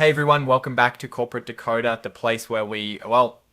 Hey everyone, welcome back to Corporate Decoder, the place where we,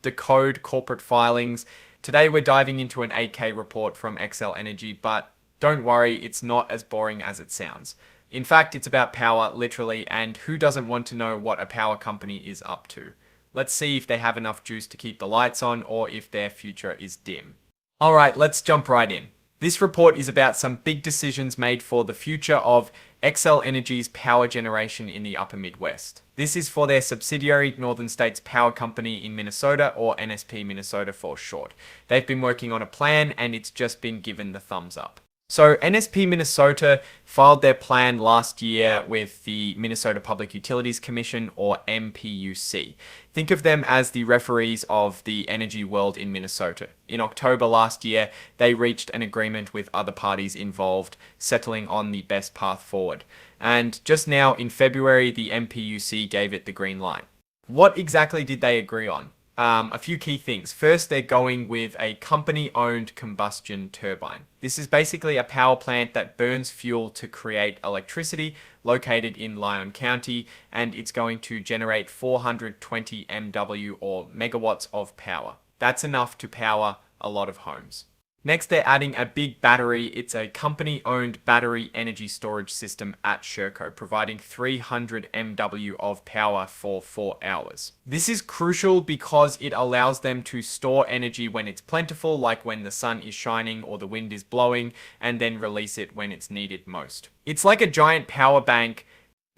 decode corporate filings. Today we're diving into an 8K report from Xcel Energy, but don't worry, it's not as boring as it sounds. In fact, it's about power, literally, and who doesn't want to know what a power company is up to? Let's see if they have enough juice to keep the lights on or if their future is dim. Alright, let's jump right in. This report is about some big decisions made for the future of Xcel Energy's power generation in the upper Midwest. This is for their subsidiary Northern States Power Company in Minnesota, or NSP Minnesota for short. They've been working on a plan and it's just been given the thumbs up. So NSP Minnesota filed their plan last year with the Minnesota Public Utilities Commission, or MPUC. Think of them as the referees of the energy world in Minnesota. In October last year, they reached an agreement with other parties involved, settling on the best path forward. And just now in February, the MPUC gave it the green light. What exactly did they agree on? A few key things. First, they're going with a company-owned combustion turbine. This is basically a power plant that burns fuel to create electricity, located in Lyon County, and it's going to generate 420 MW or megawatts of power. That's enough to power a lot of homes. Next, they're adding a big battery. It's a company-owned battery energy storage system at Sherco, providing 300 MW of power for 4 hours. This is crucial because it allows them to store energy when it's plentiful, like when the sun is shining or the wind is blowing, and then release it when it's needed most. It's like a giant power bank.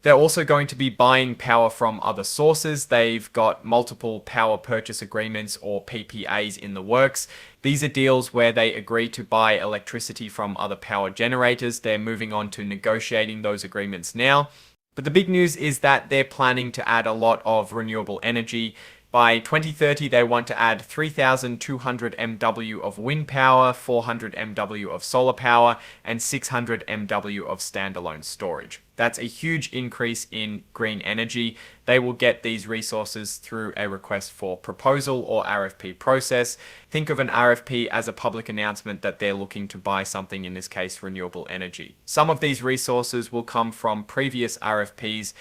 They're also going to be buying power from other sources. They've got multiple power purchase agreements, or PPAs, in the works. These are deals where they agree to buy electricity from other power generators. They're moving on to negotiating those agreements now. But the big news is that they're planning to add a lot of renewable energy. By 2030, they want to add 3,200 MW of wind power, 400 MW of solar power, and 600 MW of standalone storage. That's a huge increase in green energy. They will get these resources through a request for proposal, or RFP process. Think of an RFP as a public announcement that they're looking to buy something, in this case renewable energy. Some of these resources will come from previous RFPs.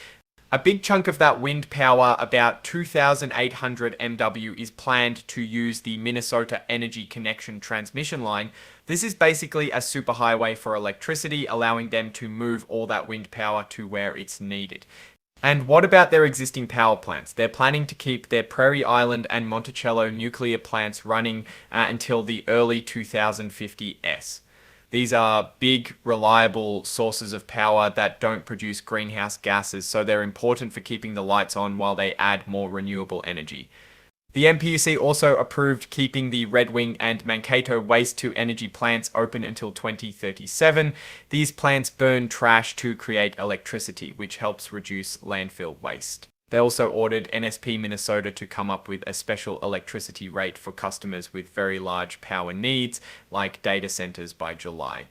A big chunk of that wind power, about 2,800 MW, is planned to use the Minnesota Energy Connection transmission line. This is basically a superhighway for electricity, allowing them to move all that wind power to where it's needed. And what about their existing power plants? They're planning to keep their Prairie Island and Monticello nuclear plants running until the early 2050s. These are big, reliable sources of power that don't produce greenhouse gases, so they're important for keeping the lights on while they add more renewable energy. The MPUC also approved keeping the Red Wing and Mankato waste-to-energy plants open until 2037. These plants burn trash to create electricity, which helps reduce landfill waste. They also ordered NSP Minnesota to come up with a special electricity rate for customers with very large power needs, like data centers, by July.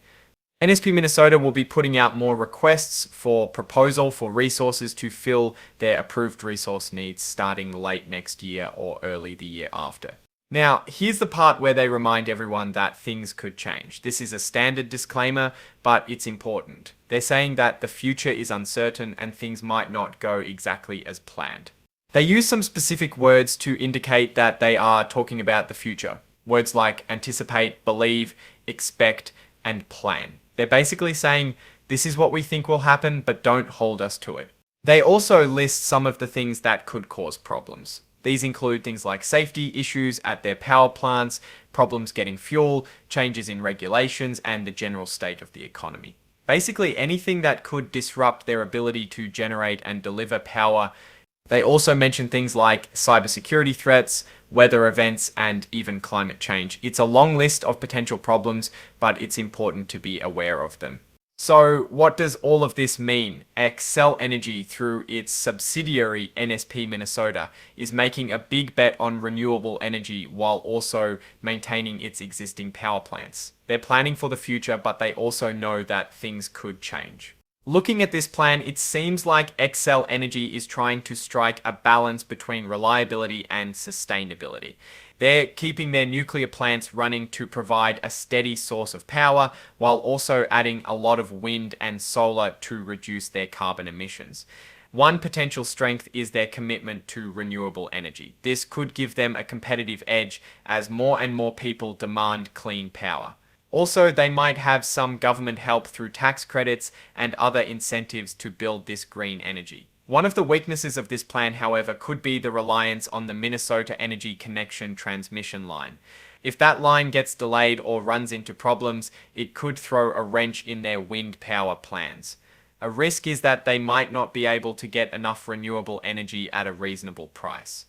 NSP Minnesota will be putting out more requests for proposal for resources to fill their approved resource needs starting late next year or early the year after. Now, here's the part where they remind everyone that things could change. This is a standard disclaimer, but it's important. They're saying that the future is uncertain and things might not go exactly as planned. They use some specific words to indicate that they are talking about the future. Words like anticipate, believe, expect, and plan. They're basically saying, this is what we think will happen, but don't hold us to it. They also list some of the things that could cause problems. These include things like safety issues at their power plants, problems getting fuel, changes in regulations, and the general state of the economy. Basically anything that could disrupt their ability to generate and deliver power. They also mention things like cybersecurity threats, weather events, and even climate change. It's a long list of potential problems, but it's important to be aware of them. So what does all of this mean? Xcel Energy, through its subsidiary NSP Minnesota, is making a big bet on renewable energy while also maintaining its existing power plants. They're planning for the future, but they also know that things could change. Looking at this plan, it seems like Xcel Energy is trying to strike a balance between reliability and sustainability. They're keeping their nuclear plants running to provide a steady source of power, while also adding a lot of wind and solar to reduce their carbon emissions. One potential strength is their commitment to renewable energy. This could give them a competitive edge as more and more people demand clean power. Also, they might have some government help through tax credits and other incentives to build this green energy. One of the weaknesses of this plan, however, could be the reliance on the Minnesota Energy Connection transmission line. If that line gets delayed or runs into problems, it could throw a wrench in their wind power plans. A risk is that they might not be able to get enough renewable energy at a reasonable price.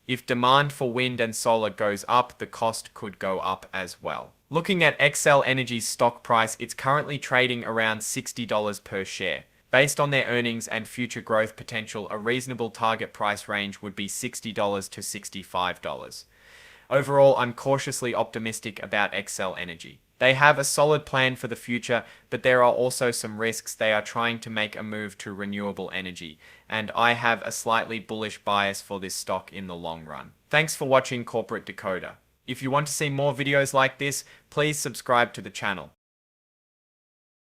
If demand for wind and solar goes up, the cost could go up as well. Looking at Xcel Energy's stock price, it's currently trading around $60 per share. Based on their earnings and future growth potential, a reasonable target price range would be $60 to $65. Overall, I'm cautiously optimistic about Xcel Energy. They have a solid plan for the future, but there are also some risks. They are trying to make a move to renewable energy, and I have a slightly bullish bias for this stock in the long run. Thanks for watching Corporate Decoder. If you want to see more videos like this, please subscribe to the channel.